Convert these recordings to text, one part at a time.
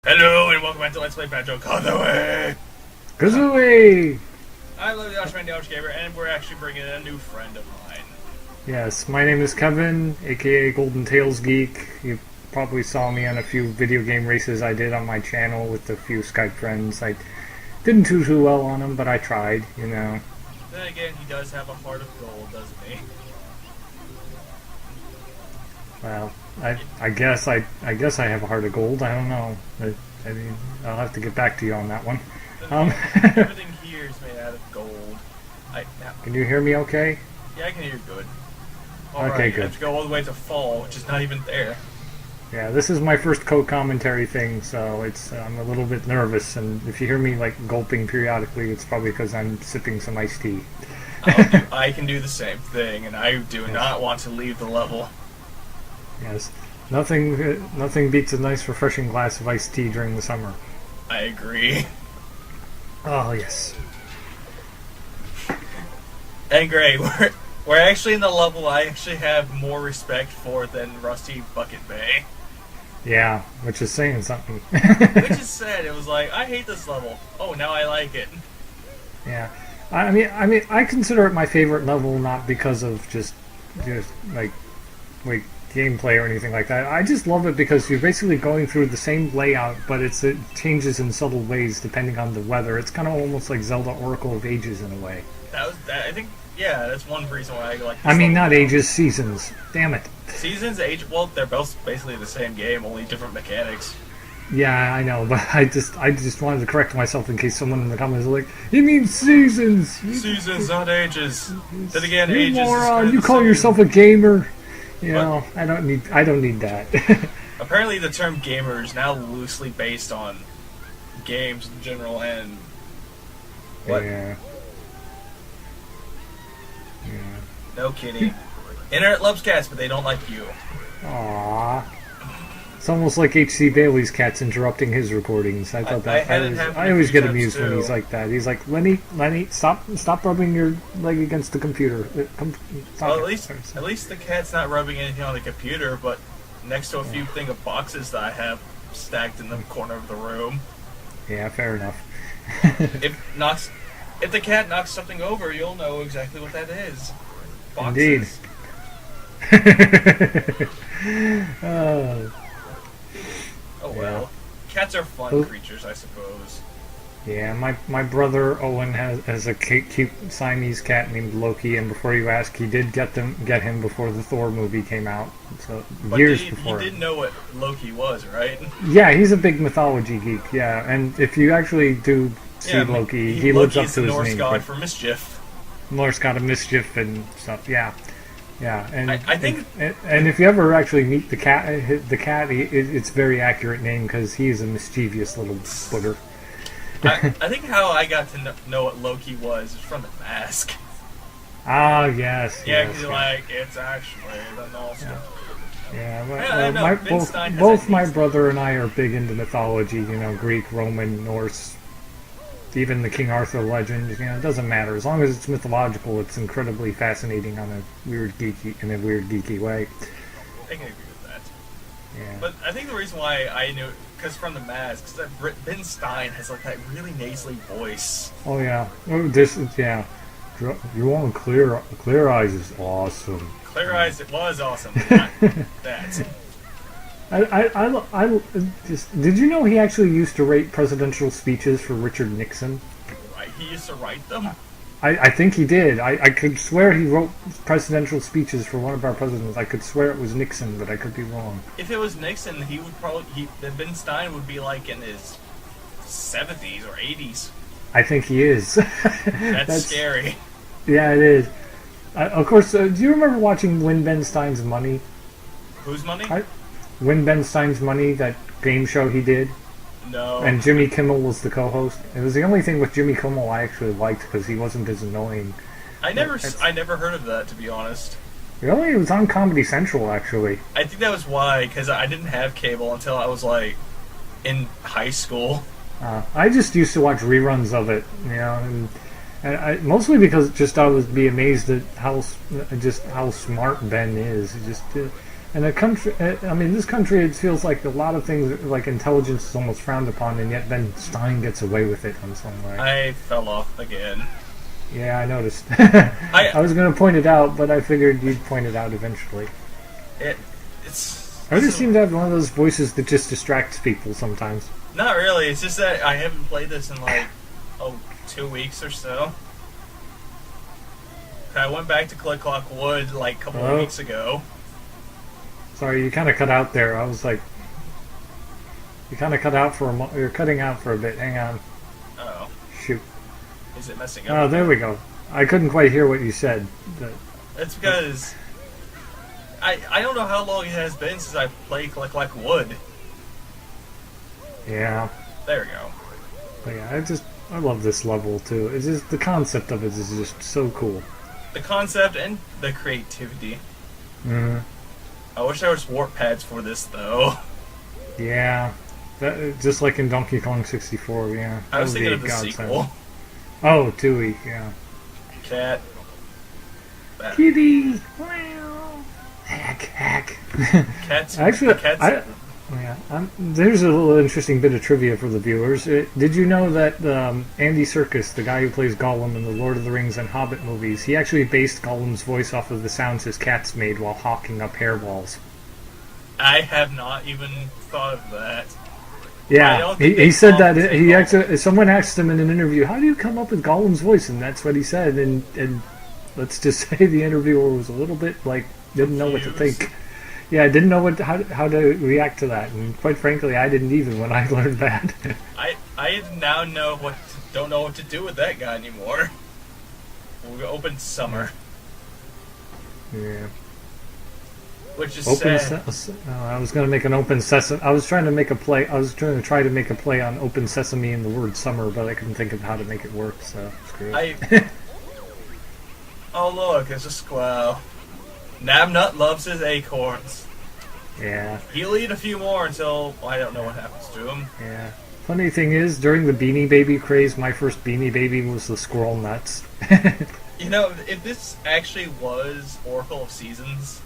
Hello and welcome back to Let's Play Banjo-Kazooie! Kazooie! I love the Oshman the Gamer, and we're actually bringing in a new friend of mine. Yes, my name is Kevin, aka Golden Tails Geek. You probably saw me on a few video game races I did on my channel with a few Skype friends. I didn't do too well on them, but I tried, you know. Then again, he does have a heart of gold, doesn't he? Well, I guess I have a heart of gold. I don't know. I mean, I'll have to get back to you on that one. Everything here is made out of gold. Can you hear me okay? Yeah, I can hear you good. Okay, good. I have to go all the way to fall, which is not even there. Yeah, this is my first co-commentary thing, so I'm a little bit nervous, and if you hear me like gulping periodically, it's probably because I'm sipping some iced tea. I can do the same thing, and I do not want to leave the level. Yes, nothing beats a nice refreshing glass of iced tea during the summer. I agree. Oh yes. And Gray, we're actually in the level I actually have more respect for than Rusty Bucket Bay. Yeah, which is saying something. Which is sad. It was like, I hate this level. Oh, now I like it. Yeah, I mean, I consider it my favorite level not because of just like gameplay or anything like that. I just love it because you're basically going through the same layout, but it changes in subtle ways depending on the weather. It's kind of almost like Zelda Oracle of Ages in a way. I think, yeah, that's one reason why I like this I mean, not level. ages, seasons. Damn it. Seasons, age, well, they're both basically the same game, only different mechanics. Yeah, I know, but I just wanted to correct myself in case someone in the comments is like, "You mean seasons? Seasons, not ages." Then again, You ages. moron! You the call same. yourself a gamer? You know, I don't need that. Apparently, the term gamer is now loosely based on games in general and what? Yeah. No kidding. Internet loves cats, but they don't like you. Aww. It's almost like H.C. Bailey's cats interrupting his recordings. I thought that I always get amused when he's like that. He's like, Lenny, stop rubbing your leg against the computer. Well, at least the cat's not rubbing anything on the computer, but next to a few thing of boxes that I have stacked in the corner of the room. Yeah, fair enough. If the cat knocks something over, you'll know exactly what that is. Boxes. Indeed. Oh well. Yeah. Cats are fun creatures, I suppose. Yeah, my brother Owen has a cute Siamese cat named Loki, and before you ask, he did get him before the Thor movie came out. So but years before. He did know what Loki was, right? Yeah, he's a big mythology geek. Yeah, and if you actually do see Loki, he lives up to his Norse name. god for mischief. Norse god of mischief and stuff. Yeah. Yeah, and I think, and if you ever actually meet the cat, it's a very accurate name because he is a mischievous little footer. I think how I got to know what Loki was from the mask. Ah, yes. Yeah, because like it's actually the Norse. Yeah, both my brother and I are big into mythology. You know, Greek, Roman, Norse. Even the King Arthur legend, you know, it doesn't matter. As long as it's mythological, it's incredibly fascinating in a weird geeky way. I can agree with that. Yeah. But I think the reason why I knew, because from the mask, because Ben Stein has like that really nasally voice. Oh yeah, You want clear eyes is awesome. Clear eyes, it was awesome. Not that. I just did you know he actually used to write presidential speeches for Richard Nixon? Right, he used to write them. I think he did. I could swear he wrote presidential speeches for one of our presidents. I could swear it was Nixon, but I could be wrong. If it was Nixon, he would Ben Stein would be like in his 70s or 80s. I think he is. That's scary. Yeah, it is. Of course, do you remember watching Win Ben Stein's Money? Whose money? Win Ben Stein's Money, that game show he did. No. And Jimmy Kimmel was the co-host. It was the only thing with Jimmy Kimmel I actually liked because he wasn't as annoying. I never heard of that, to be honest. Really? It was on Comedy Central, actually. I think that was why, because I didn't have cable until I was like in high school. I just used to watch reruns of it, you know, and I, mostly because just I would be amazed at how smart Ben is. And a country, I mean, this country, it feels like a lot of things, like intelligence is almost frowned upon, and yet Ben Stein gets away with it in some way. I fell off again. Yeah, I noticed. I was going to point it out, but I figured you'd point it out eventually. I just seem to have one of those voices that just distracts people sometimes. Not really. It's just that I haven't played this in like 2 weeks or so. I went back to Click Clock Wood like a couple of weeks ago. Sorry, you kind of cut out there. I was like, you kind of cut out for a you're cutting out for a bit. Hang on. Oh. Shoot. Is it messing up? Oh, there we go. I couldn't quite hear what you said. It's because I don't know how long it has been since I played Click Clock Wood. Yeah. There we go. But yeah, I love this level too. It's just the concept of it is just so cool. The concept and the creativity. Mm-hmm. I wish there was warp pads for this though. Yeah, just like in Donkey Kong 64. Yeah. I was thinking of the sequel. Oh, Tooie. Yeah. Cat. Kitty. Wow. Hack. Cats. Actually, cats. There's a little interesting bit of trivia for the viewers. Did you know that Andy Serkis, the guy who plays Gollum in the Lord of the Rings and Hobbit movies, he actually based Gollum's voice off of the sounds his cats made while hawking up hairballs? I have not even thought of that. Yeah, he said that. Someone asked him in an interview, "How do you come up with Gollum's voice?" And that's what he said. And let's just say the interviewer was a little bit like didn't know what to think. Yeah, I didn't know how to react to that, and quite frankly, I didn't even when I learned that. I now don't know what to do with that guy anymore. We'll open summer. Yeah. Which is sad. I was going to make an open sesame. I was trying to make a play. I was trying to try to make a play on open sesame and the word summer, but I couldn't think of how to make it work. So screw it. Oh look, it's a squirrel. Nabnut loves his acorns. Yeah. He'll eat a few more until I don't know what happens to him. Yeah. Funny thing is, during the Beanie Baby craze, my first Beanie Baby was the squirrel nuts. You know, if this actually was Oracle of Seasons,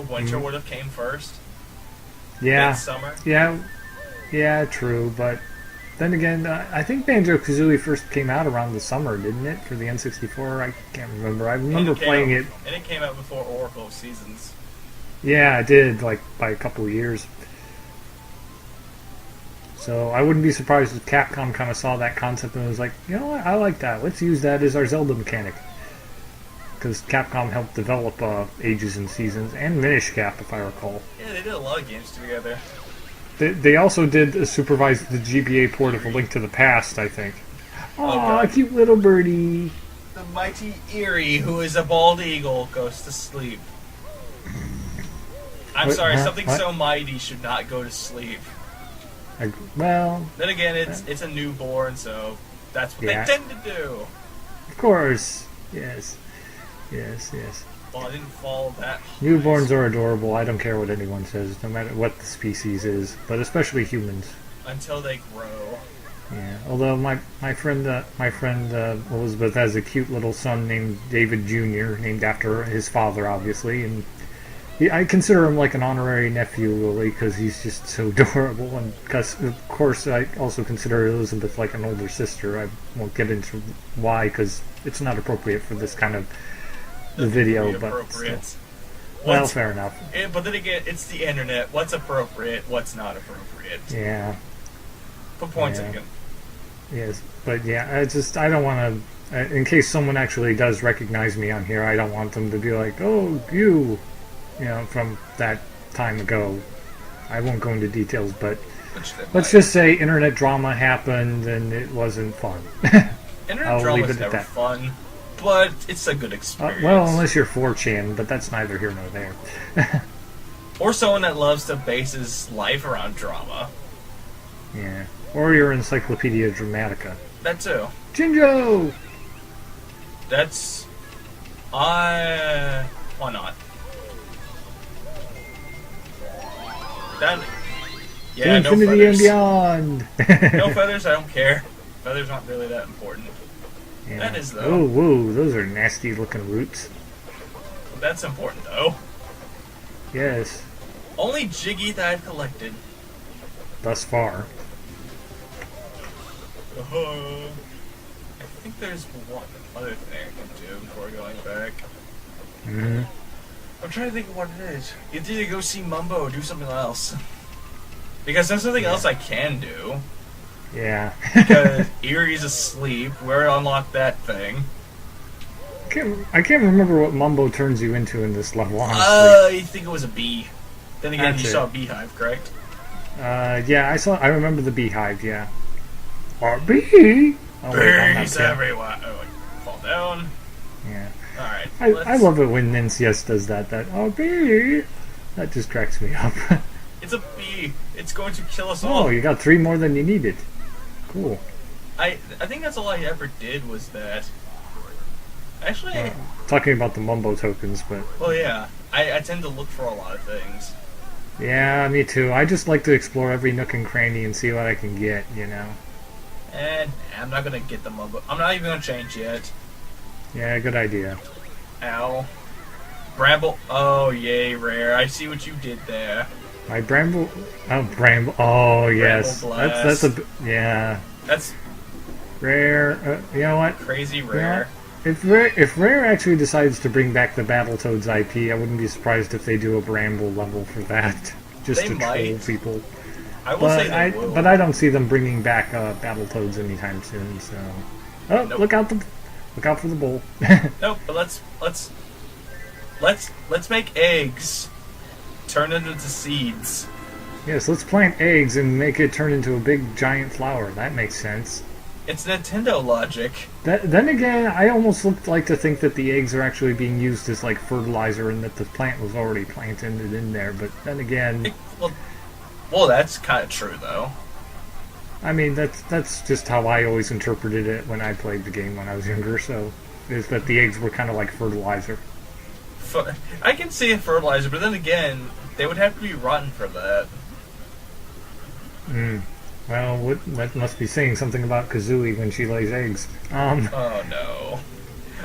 winter would have came first. Yeah. Then summer. Yeah, true. But then again, I think Banjo-Kazooie first came out around the summer, didn't it? For the N64? I can't remember. I remember playing it. And it came out before Oracle of Seasons. Yeah, it did, like, by a couple of years. So I wouldn't be surprised if Capcom kind of saw that concept and was like, you know what, I like that. Let's use that as our Zelda mechanic. Because Capcom helped develop Ages and Seasons and Minish Cap, if I recall. Yeah, they did a lot of games together. They also did supervise the GBA port of A Link to the Past, I think. Aw, cute little birdie. The mighty Eerie, who is a bald eagle, goes to sleep. I'm sorry, something so mighty should not go to sleep. Well... Then again, it's a newborn, so that's what they tend to do. Of course. Yes. Well, I didn't follow that. Newborns are adorable. I don't care what anyone says, no matter what the species is, but especially humans. Until they grow. Yeah. Although my friend Elizabeth has a cute little son named David Jr., named after his father, obviously, and I consider him like an honorary nephew, really, because he's just so adorable. And because, of course, I also consider Elizabeth like an older sister. I won't get into why, because it's not appropriate for this kind of the video, but still. Well, fair enough. But then again, it's the internet. What's appropriate? What's not appropriate? Yeah. For point taken. Yes, but yeah, I don't want to. In case someone actually does recognize me on here, I don't want them to be like, "Oh, you know, from that time ago." I won't go into details, but let's just say internet drama happened and it wasn't fun. Internet drama is never fun. But it's a good experience. Well, unless you're 4chan, but that's neither here nor there. Or someone that loves to base his life around drama. Yeah. Or your Encyclopedia Dramatica. That too. Jinjo! That's... why not? Yeah, no Infinity feathers. And beyond! No feathers, I don't care. Feathers aren't really that important. Yeah. That is, though. Oh, whoa, those are nasty looking roots. That's important, though. Yes, Only Jiggy that I've collected. thus far. I think there's one other thing I can do before going back. Hmm. I'm trying to think of what it is. It's either go see Mumbo or do something else. Because there's something else I can do. Yeah. Because Erie's asleep. Where unlock that thing? I can't remember what Mumbo turns you into in this level, honestly. I think it was a bee. Then again, That's you it. saw a beehive, correct? Yeah, I remember the beehive, yeah. Or bee! Oh, wait, I'm not Bees saying- everywhere. Oh, like, fall down. Yeah. Alright. I love it when NCS does that. Oh, bee! That just cracks me up. It's a bee. It's going to kill us all. Oh, you got 3 more than you needed. Cool. I think that's all I ever did was that. Actually, Talking about the Mumbo tokens, but well, yeah. I tend to look for a lot of things. yeah, me too. I just like to explore every nook and cranny and see what I can get, you know. And I'm not gonna get the Mumbo. I'm not even gonna change yet. Yeah, good idea. Ow. Bramble. Oh, yay, rare. I see what you did there. My Bramble. Oh, Bramble. Oh, yes. Bramble That's a. Yeah. That's Rare. You know what? crazy rare. If Rare actually decides to bring back the Battletoads IP, I wouldn't be surprised if they do a Bramble level for that, just They to troll might. people. I will say they will. But I don't see them bringing back Battletoads anytime soon. So, oh, Nope. look out for the bull. Nope. But let's make eggs turn into seeds. Yes, let's plant eggs and make it turn into a big giant flower. That makes sense. It's Nintendo logic. Then again, I almost like to think that the eggs are actually being used as like fertilizer and that the plant was already planted in there. But then again, Well, that's kind of true though. I mean that's just how I always interpreted it when I played the game when I was younger. So, is that the eggs were kind of like fertilizer. I can see a fertilizer, but then again, they would have to be rotten for that. Well, that must be saying something about Kazooie when she lays eggs. Oh no.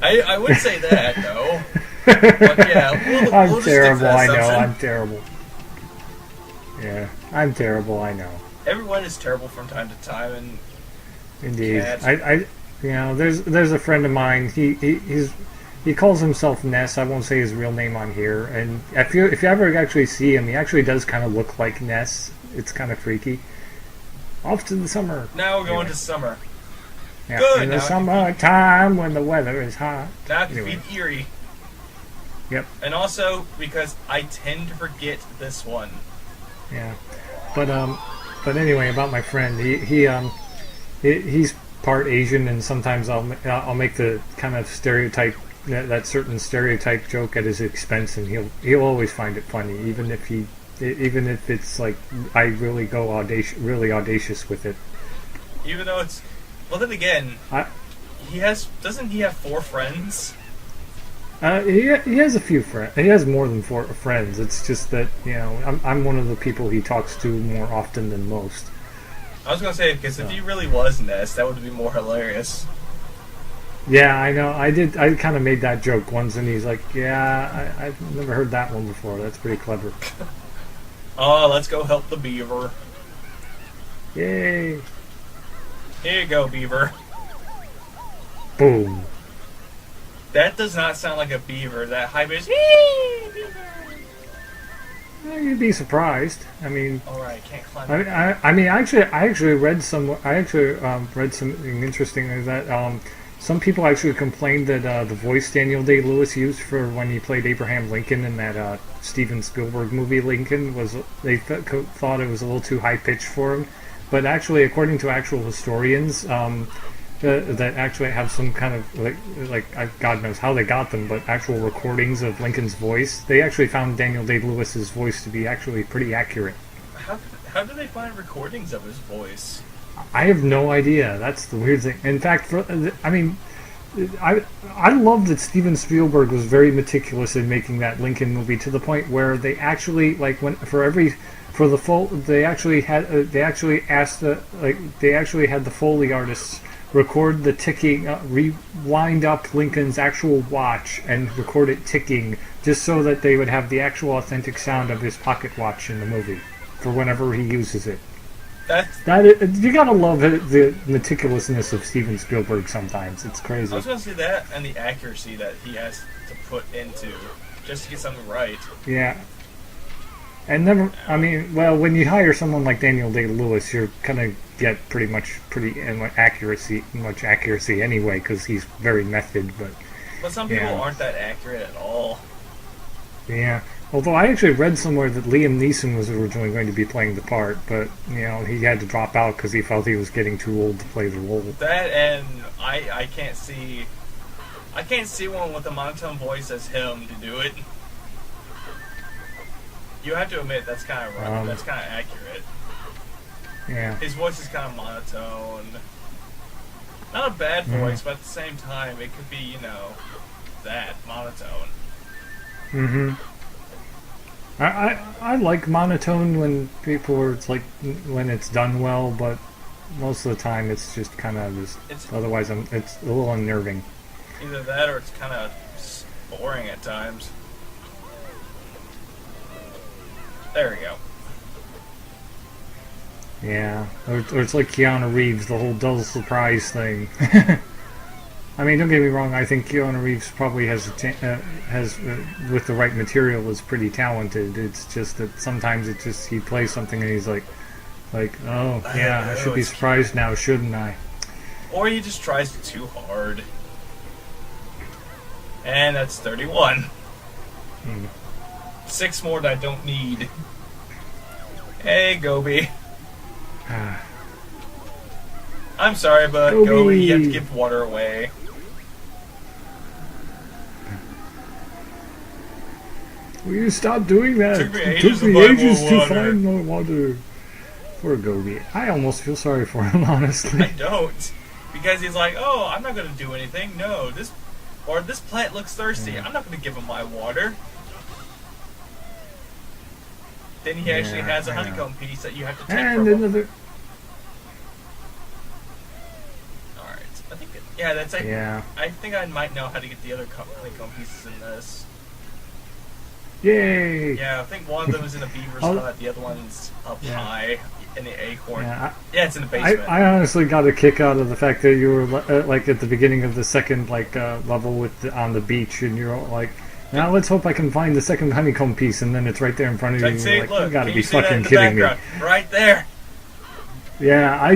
I would say that, no. But yeah, we'll I'm just stick to terrible, that I know, assumption. I'm terrible. Yeah, I'm terrible, I know. Everyone is terrible from time to time, and Indeed. Cat. There's a friend of mine, he calls himself Ness, I won't say his real name on here, and if you ever actually see him, he actually does kind of look like Ness. It's kind of freaky. Off to the summer. now we're going Anyway. to summer. Yeah, Good, in now the I can summertime when the weather is hot. Now I can Anyway. feed Erie. Yep. And also, because I tend to forget this one. Yeah, but anyway, about my friend, he's part Asian, and sometimes I'll make the kind of stereotype that certain stereotype joke at his expense, and he'll always find it funny, even if it's like I really go audacious with it. Even though it's... Well, then again, I, doesn't he have 4 friends? he has a few friends. He has more than 4 friends. It's just that I'm one of the people he talks to more often than most. I was going to say, because if he really was Ness, that would be more hilarious. Yeah, I know. I kind of made that joke once, and he's like, "Yeah, I've never heard that one before. That's pretty clever." Oh, let's go help the beaver. Yay! Here you go, beaver. Boom. That does not sound like a beaver. That high pitch. You'd be surprised. I mean, Alright, can't climb. I actually read read something interesting that some people actually complained that the voice Daniel Day-Lewis used for when he played Abraham Lincoln in that Steven Spielberg movie Lincoln thought it was a little too high pitched for him, but actually, according to actual historians, that actually have some kind of God knows how they got them, but actual recordings of Lincoln's voice, they actually found Daniel Day-Lewis's voice to be actually pretty accurate. How do they find recordings of his voice? I have no idea. That's the weird thing. In fact, I love that Steven Spielberg was very meticulous in making that Lincoln movie to the point where they actually they actually had the Foley artists record the ticking, rewind up Lincoln's actual watch and record it ticking, just so that they would have the actual authentic sound of his pocket watch in the movie for whenever he uses it. You gotta love it, the meticulousness of Steven Spielberg. Sometimes it's crazy. I was gonna say that, and the accuracy that he has to put into just to get something right. Yeah. And never, I mean, well, when you hire someone like Daniel Day-Lewis, you're gonna get much accuracy anyway, because he's very method. But some people aren't that accurate at all. Yeah. Although I actually read somewhere that Liam Neeson was originally going to be playing the part, but he had to drop out because he felt he was getting too old to play the role. That, and I can't see one with a monotone voice as him to do it. You have to admit that's kind of rough. That's kind of accurate. Yeah. His voice is kind of monotone. Not a bad voice, but at the same time, it could be, that monotone. Mm-hmm. I like monotone when when it's done well, but most of the time it's just kind of otherwise it's a little unnerving. Either that or it's kind of boring at times. There we go. Yeah, or it's like Keanu Reeves, the whole dull surprise thing. I mean, don't get me wrong. I think Keanu Reeves probably has with the right material is pretty talented. It's just that sometimes he plays something and he's like, oh yeah, I should be surprised now, shouldn't I? Or he just tries too hard. And that's 31. 6 more that I don't need. Hey, Gobi. I'm sorry, but Gobi, you have to give water away. Will you stop doing that? It took me ages to find more water. Poor Gobi. I almost feel sorry for him, honestly. I don't. Because he's like, oh, I'm not going to do anything. No, this plant looks thirsty. I'm not going to give him my water. Then he actually has a honeycomb piece that you have to take from him. Alright. I think, that's it. Yeah. I think I might know how to get the other honeycomb pieces in this. Yay! Yeah, I think one of them is in a beaver spot, the other one's up high in the acorn. Yeah, it's in the basement. I honestly got a kick out of the fact that you were like at the beginning of the second level on the beach, and you're like, now let's hope I can find the second honeycomb piece, and then it's right there in front of you. See, like, look, you gotta can be you see fucking that in the kidding me! background? Right there. Yeah, I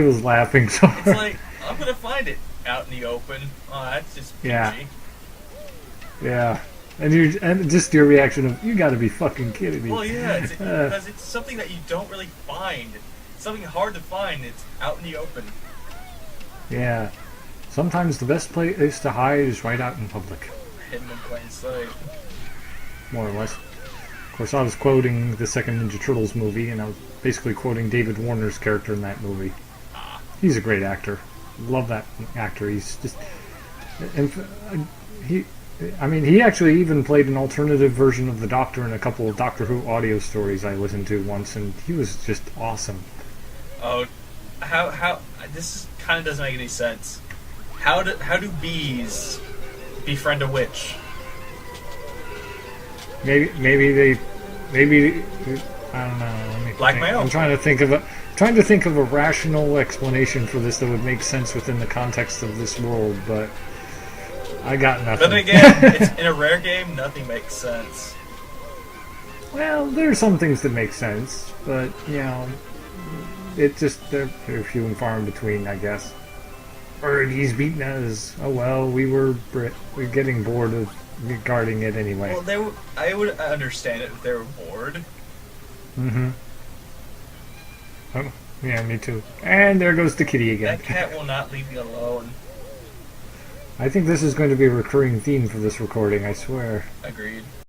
was laughing so hard. It's like, I'm gonna find it out in the open. Oh, that's just peachy. Yeah. And just your reaction of, you gotta be fucking kidding me. Well, yeah, because it's something that you don't really find. It's something hard to find. It's out in the open. Yeah. Sometimes the best place to hide is right out in public. Hidden in plain sight. More or less. Of course, I was quoting the second Ninja Turtles movie, and I was basically quoting David Warner's character in that movie. He's a great actor. Love that actor. He's just... he actually even played an alternative version of the Doctor in a couple of Doctor Who audio stories I listened to once, and he was just awesome. Oh, how this kind of doesn't make any sense. How do bees befriend a witch? Maybe I don't know. Like my own. I'm trying to think of a rational explanation for this that would make sense within the context of this world, but I got nothing. But again, in a rare game, nothing makes sense. Well, there are some things that make sense, but it just they're few and far in between, I guess. Or he's beaten us. Oh well, we're getting bored of guarding it anyway. Well, I would understand it if they were bored. Mm-hmm. Oh, yeah, me too. And there goes the kitty again. That cat will not leave me alone. I think this is going to be a recurring theme for this recording, I swear. Agreed.